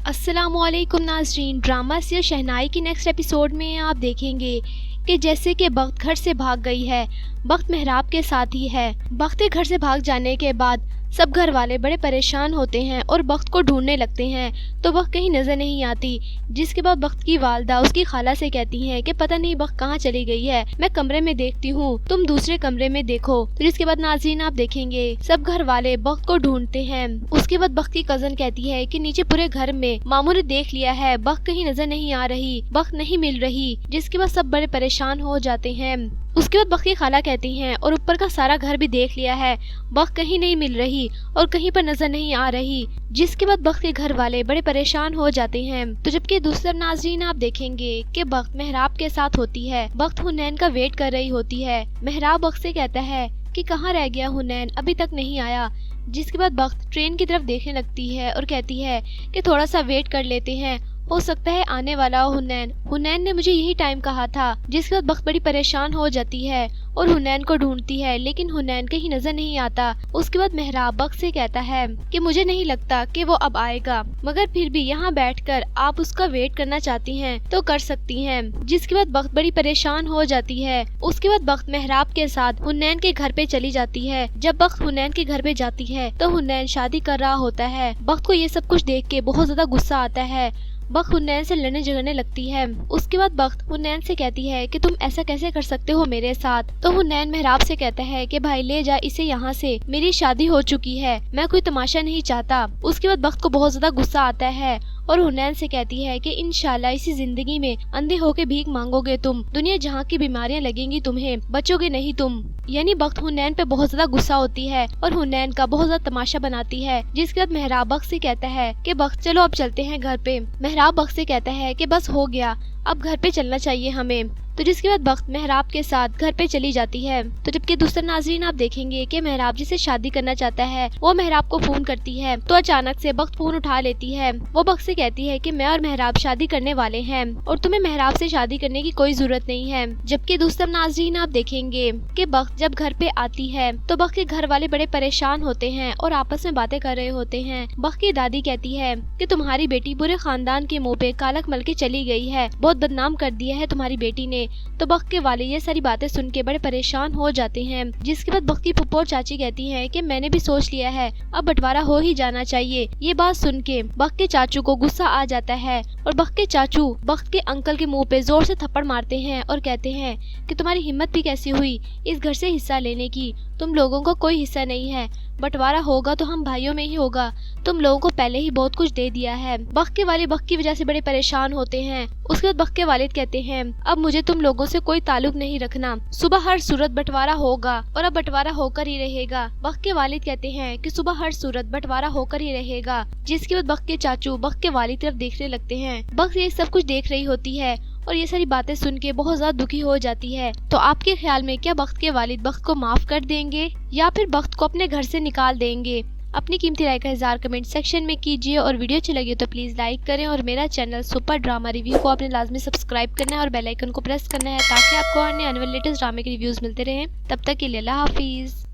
अस्सलाम वालेकुम नाज़रीन। ड्रामा सीरियल शहनाई की नेक्स्ट एपिसोड में आप देखेंगे कि जैसे कि बख्त घर से भाग गई है। बख्त मेहराब के साथ ही है। बख्त के घर से भाग जाने के बाद सब घर वाले बड़े परेशान होते हैं और बख्त को ढूंढने लगते हैं, तो बख्त कहीं नज़र नहीं आती। जिसके बाद बख्त की वालदा उसकी खाला से कहती हैं कि पता नहीं बख्त कहाँ चली गई है, मैं कमरे में देखती हूँ, तुम दूसरे कमरे में देखो। तो जिसके बाद नाज़रीन आप देखेंगे सब घर वाले बख्त को ढूंढते हैं। उसके बाद बख्त की कजन कहती है कि नीचे पूरे घर में मामू ने देख लिया है, बख्त कहीं नजर नहीं आ रही, बख्त नहीं मिल रही। जिसके बाद सब बड़े परेशान हो जाते हैं। उसके बाद बख्त की खाला कहती हैं और ऊपर का सारा घर भी देख लिया है, बख्त कहीं नहीं मिल रही और कहीं पर नजर नहीं आ रही। जिसके बाद बख्त के घर वाले बड़े परेशान हो जाते हैं। तो जबकि दूसरा नाज़रीन आप देखेंगे कि बख्त मेहराब के साथ होती है। बख्त हुनैन का वेट कर रही होती है। मेहराब बख्त से कहता है कि कहाँ रह गया हुनैन, अभी तक नहीं आया। जिसके बाद बख्त ट्रेन की तरफ देखने लगती है और कहती है कि थोड़ा सा वेट कर लेते हैं, हो सकता है आने वाला हो हुनैन। हुनैन ने मुझे यही टाइम कहा था। जिसके बाद बख्त बड़ी परेशान हो जाती है और हुनैन को ढूंढती है, लेकिन हुनैन कहीं नजर नहीं आता। उसके बाद मेहराब बख्त से कहता है कि मुझे नहीं लगता कि वो अब आएगा, मगर फिर भी यहाँ बैठकर आप उसका वेट करना चाहती हैं तो कर सकती हैं। जिसके बाद बख्त बड़ी परेशान हो जाती है। उसके बाद बख्त मेहराब के साथ हुनैन के घर पे चली जाती है। जब बख्त हुनैन के घर पे जाती है तो हुनैन शादी कर रहा होता है। बख्त को ये सब कुछ देख के बहुत ज्यादा गुस्सा आता है। बख्त हुनैन से लड़ने झगड़ने लगती है। उसके बाद बख्त हुनैन से कहती है कि तुम ऐसा कैसे कर सकते हो मेरे साथ। तो हुनैन मेहराब से कहता है कि भाई ले जा इसे यहाँ से, मेरी शादी हो चुकी है, मैं कोई तमाशा नहीं चाहता। उसके बाद बख्त को बहुत ज्यादा गुस्सा आता है और हुनैन से कहती है कि इंशाल्लाह इसी जिंदगी में अंधे होके भीख मांगोगे तुम, दुनिया जहाँ की बीमारियाँ लगेंगी तुम्हें, बचोगे नहीं तुम। यानी बख्त हुनैन पे बहुत ज्यादा गुस्सा होती है और हुनैन का बहुत ज्यादा तमाशा बनाती है। जिसके बाद मेहराब बख्त से कहता है कि बख्त चलो अब चलते हैं घर पे। मेहराब बख्त से कहता है कि बस हो गया, अब घर पे चलना चाहिए हमें। तो जिसके बाद बख्त मेहराब के साथ घर पे चली जाती है। तो जबकि दूसरा नाज़रीन आप देखेंगे कि मेहराब जिसे शादी करना चाहता है वो मेहराब को फोन करती है, तो अचानक से बख्त फोन उठा लेती है। वो बख्त से कहती है कि मैं और मेहराब शादी करने वाले हैं और तुम्हें मेहराब से शादी करने की कोई जरूरत नहीं है। जबकि दूसरा नाज़रीन आप देखेंगे कि बख्त जब घर पे आती है तो बख्त के घर वाले बड़े परेशान होते हैं और आपस में बातें कर रहे होते हैं। बख्त की दादी कहती है कि तुम्हारी बेटी पूरे खानदान के मुँह पे कालक मल के चली गई है, बहुत बदनाम कर दिया है तुम्हारी बेटी ने। तो बख्त के वाले ये सारी बातें सुन के बड़े परेशान हो जाते हैं। जिसके बाद बख्त की फुप्पो और चाची कहती हैं कि मैंने भी सोच लिया है, अब बंटवारा हो ही जाना चाहिए। ये बात सुन के बख्त के चाचू को गुस्सा आ जाता है और बख्त के चाचू बख्त के अंकल के मुंह पे जोर से थप्पड़ मारते हैं और कहते हैं कि तुम्हारी हिम्मत भी कैसी हुई इस घर से हिस्सा लेने की, तुम लोगों को कोई हिस्सा नहीं है, बंटवारा होगा तो हम भाइयों में ही होगा, तुम लोगों को पहले ही बहुत कुछ दे दिया है। बख्त के वाले बख्त की वजह से बड़े परेशान होते हैं। उसके बाद बख्त के वालिद कहते हैं अब मुझे तुम लोगों से कोई ताल्लुक नहीं रखना, सुबह हर सूरत बंटवारा होगा और अब बंटवारा होकर ही रहेगा। बख्त के वालिद कहते हैं कि सुबह हर सूरत बंटवारा होकर ही रहेगा। जिसके बाद बख्त के चाचू बख्त के वालिद तरफ देखने लगते हैं। बख्त ये सब कुछ देख रही होती है और ये सारी बातें सुन के बहुत ज्यादा दुखी हो जाती है। तो आपके ख्याल में क्या बख्त के वालिद बख्त को माफ कर देंगे या फिर बख्त को अपने घर से निकाल देंगे? अपनी कीमती राय का इज़हार कमेंट सेक्शन में कीजिए और वीडियो अच्छी लगी तो प्लीज़ लाइक करें और मेरा चैनल सुपर ड्रामा रिव्यू को आपने लाजमी सब्सक्राइब करना है और बेल आइकन को प्रेस करना है ताकि आपको आने वाले लेटेस्ट ड्रामे के रिव्यूज़ मिलते रहें। तब तक के लिए अल्लाह हाफिज़।